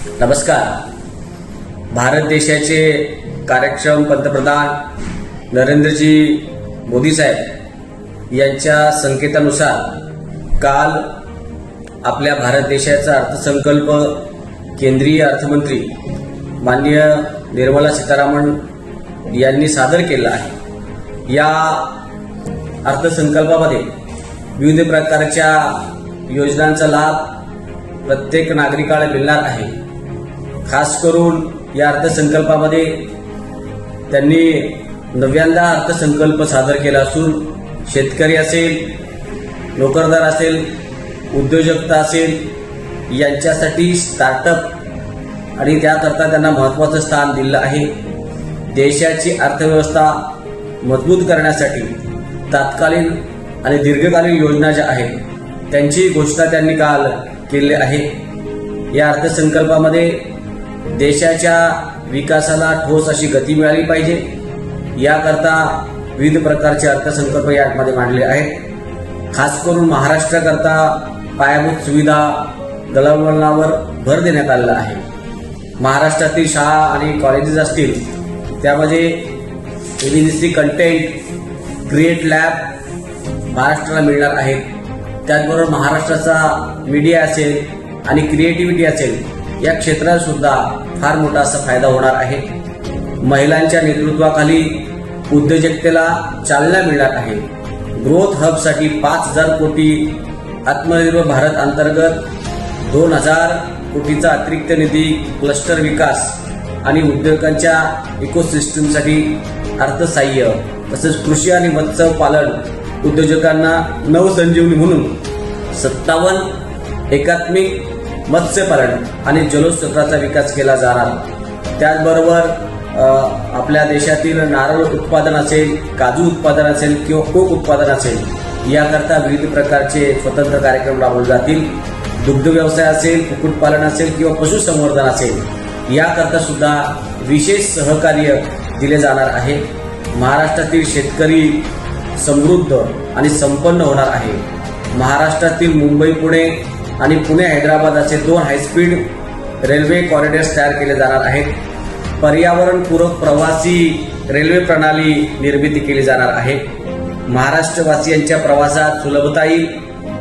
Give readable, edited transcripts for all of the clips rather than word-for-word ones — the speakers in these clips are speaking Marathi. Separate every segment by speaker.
Speaker 1: नमस्कार. भारत देशाचे कार्यक्षम पंतप्रधान नरेंद्रजी मोदी साहेब यांच्या संकेतानुसार काल आपल्या भारत देशाचा अर्थसंकल्प केंद्रीय अर्थमंत्री माननीय निर्मला सीतारामन यांनी सादर केला आहे. या अर्थसंकल्पामध्ये विविध प्रकारच्या योजनांचा लाभ प्रत्येक नागरिकाला मिळणार आहे. खास करून या अर्थसंकल्पामध्ये त्यांनी नव्यांदा अर्थसंकल्प सादर केला असून शेतकरी असेल, नोकरदार असेल, उद्योजकता असेल यांच्यासाठी स्टार्टअप आणि त्याकरता त्यांना महत्त्वाचं स्थान दिलं आहे. देशाची अर्थव्यवस्था मजबूत करण्यासाठी तात्कालीन आणि दीर्घकालीन योजना ज्या आहेत त्यांची घोषणा त्यांनी काल केली आहे. या अर्थसंकल्पामध्ये देशाच्या विकासाला ठोस अशी गती मिळाली पाहिजे याकरता विविध प्रकारचे अर्थसंकल्प यामध्ये मांडले आहेत. खास करून महाराष्ट्राकरता पायाभूत सुविधा दळणवळणावर भर देण्यात आलेला आहे. महाराष्ट्रातील शाळा आणि कॉलेजेस असतील त्यामध्ये एबीसी कंटेंट क्रिएट लॅब महाराष्ट्राला मिळणार आहेत. त्याचबरोबर महाराष्ट्राचा मीडिया असेल आणि क्रिएटिव्हिटी असेल या क्षेत्रात सुद्धा फार मोठा असा फायदा होणार आहे. महिलांच्या नेतृत्वाखाली उद्योजकतेला चालना मिळणार आहे. ग्रोथ हबसाठी 5,000 कोटी, आत्मनिर्भर भारत अंतर्गत 2,000 कोटीचा अतिरिक्त निधी क्लस्टर विकास आणि उद्योगांच्या इकोसिस्टमसाठी अर्थसहाय्य, तसेच कृषी आणि मत्स्य पालन उद्योजकांना नवसंजीवनी म्हणून 57 एकात्मिक मत्स्यपालन आणि जलोत्सत्राचा विकास केला जाणार. त्याचबरोबर आपल्या देशातील नारळ उत्पादन असेल, काजू उत्पादन असेल किंवा कोक उत्पादन असेल याकरता विविध प्रकारचे स्वतंत्र कार्यक्रम राबवले जातील. दुग्ध व्यवसाय असेल, कुक्कुटपालन असेल किंवा पशुसंवर्धन असेल याकरता सुद्धा विशेष सहकार्य दिले जाणार आहे. महाराष्ट्रातील शेतकरी समृद्ध आणि संपन्न होणार आहे. महाराष्ट्रातील मुंबई पुणे आणि पुणे हैदराबाद असे 2 हायस्पीड रेल्वे कॉरिडॉर्स तयार केले जाणार आहेत. पर्यावरणपूरक प्रवासी रेल्वे प्रणाली निर्मिती केली जाणार आहे. महाराष्ट्रवासियांच्या प्रवासात सुलभता येईल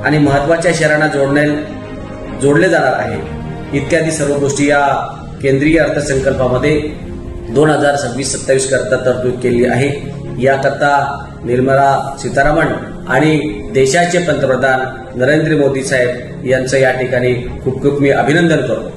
Speaker 1: आणि महत्त्वाच्या शहरांना जोडले जाणार आहे. इत्यादी सर्व गोष्टी या केंद्रीय अर्थसंकल्पामध्ये 2026-27 करता तरतूद केली आहे. याकरता निर्मला सीतारामन आणि देशाचे पंतप्रधान नरेंद्र मोदी साहेब यांचं या ठिकाणी खूप खूप मी अभिनंदन करतो.